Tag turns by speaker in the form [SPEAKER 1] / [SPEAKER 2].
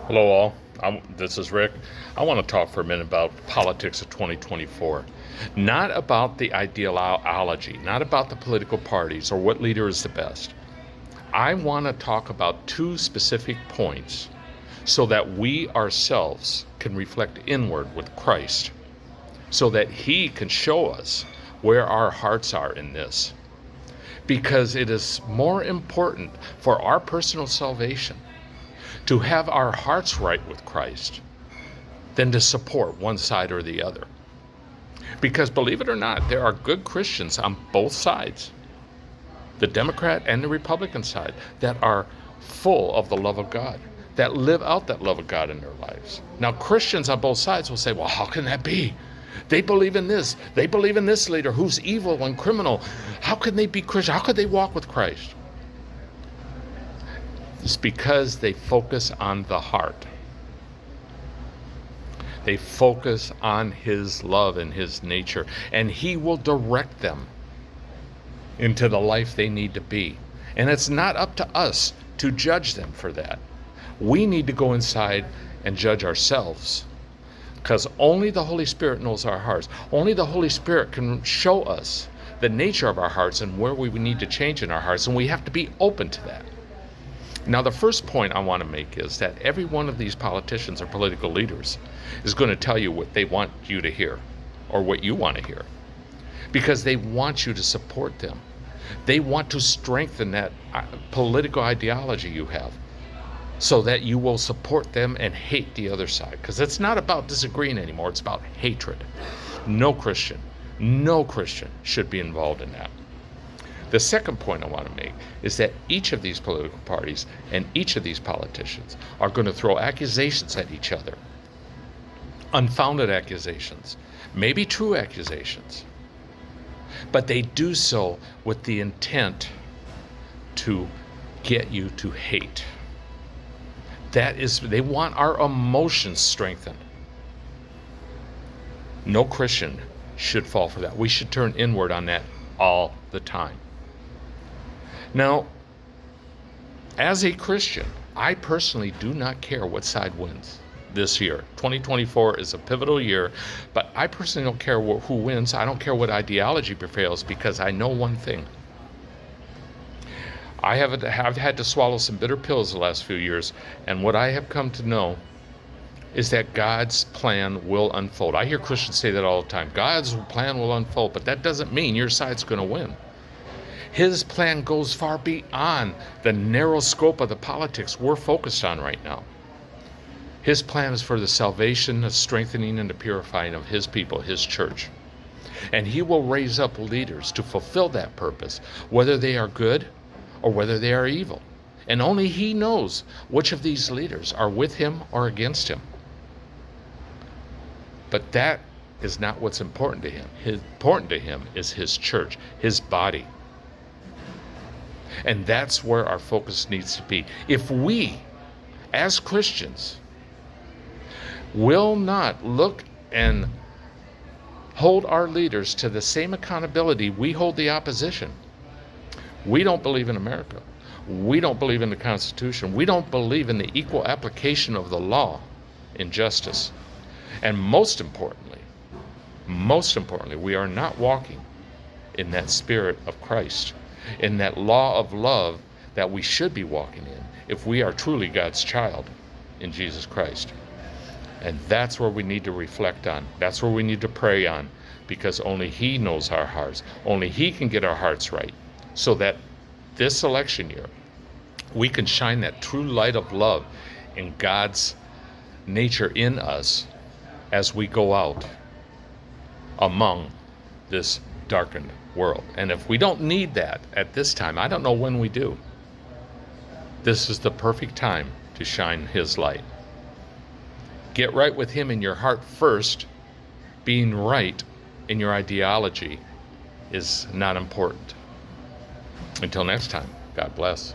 [SPEAKER 1] Hello, all. This is Rick. I want to talk for a minute about politics of 2024. Not about the ideology, not about the political parties or what leader is the best. I want to talk about two specific points so that we ourselves can reflect inward with Christ, so that He can show us where our hearts are in this. Because it is more important for our personal salvation to have our hearts right with Christ than to support one side or the other. Because believe it or not, there are good Christians on both sides, the Democrat and the Republican side, that are full of the love of God, that live out that love of God in their lives. Now, Christians on both sides will say, well, how can that be? They believe in this. They believe in this leader who's evil and criminal. How can they be Christian? How could they walk with Christ? It's because they focus on the heart. They focus on His love and His nature, and He will direct them into the life they need to be. And it's not up to us to judge them for that. We need to go inside and judge ourselves, because only the Holy Spirit knows our hearts. Only the Holy Spirit can show us the nature of our hearts and where we need to change in our hearts, and we have to be open to that. Now, the first point I want to make is that every one of these politicians or political leaders is going to tell you what they want you to hear or what you want to hear, because they want you to support them. They want to strengthen that political ideology you have so that you will support them and hate the other side, because it's not about disagreeing anymore. It's about hatred. No Christian should be involved in that. The second point I want to make is that each of these political parties and each of these politicians are going to throw accusations at each other. Unfounded accusations, maybe true accusations, but they do so with the intent to get you to hate. That is, they want our emotions strengthened. No Christian should fall for that. We should turn inward on that all the time. Now, as a Christian, I personally do not care what side wins this year. 2024 is a pivotal year, but I personally don't care who wins. I don't care what ideology prevails, because I know one thing. I've had to swallow some bitter pills the last few years, and what I have come to know is that God's plan will unfold. I hear Christians say that all the time. God's plan will unfold, but that doesn't mean your side's going to win. His plan goes far beyond the narrow scope of the politics we're focused on right now. His plan is for the salvation, the strengthening, and the purifying of His people, His church. And He will raise up leaders to fulfill that purpose, whether they are good or whether they are evil. And only He knows which of these leaders are with Him or against Him. But that is not what's important to Him. Important to Him is His church, His body. And that's where our focus needs to be. If we, as Christians, will not look and hold our leaders to the same accountability we hold the opposition, we don't believe in America. We don't believe in the Constitution. We don't believe in the equal application of the law in justice. And most importantly, we are not walking in that spirit of Christ, in that law of love that we should be walking in if we are truly God's child in Jesus Christ. And that's where we need to reflect on. That's where we need to pray on, because only He knows our hearts. Only He can get our hearts right, so that this election year we can shine that true light of love in God's nature in us as we go out among this darkened world. And if we don't need that at this time, I don't know when we do. This is the perfect time to shine His light. Get right with Him in your heart first. Being right in your ideology is not important. Until next time, God bless.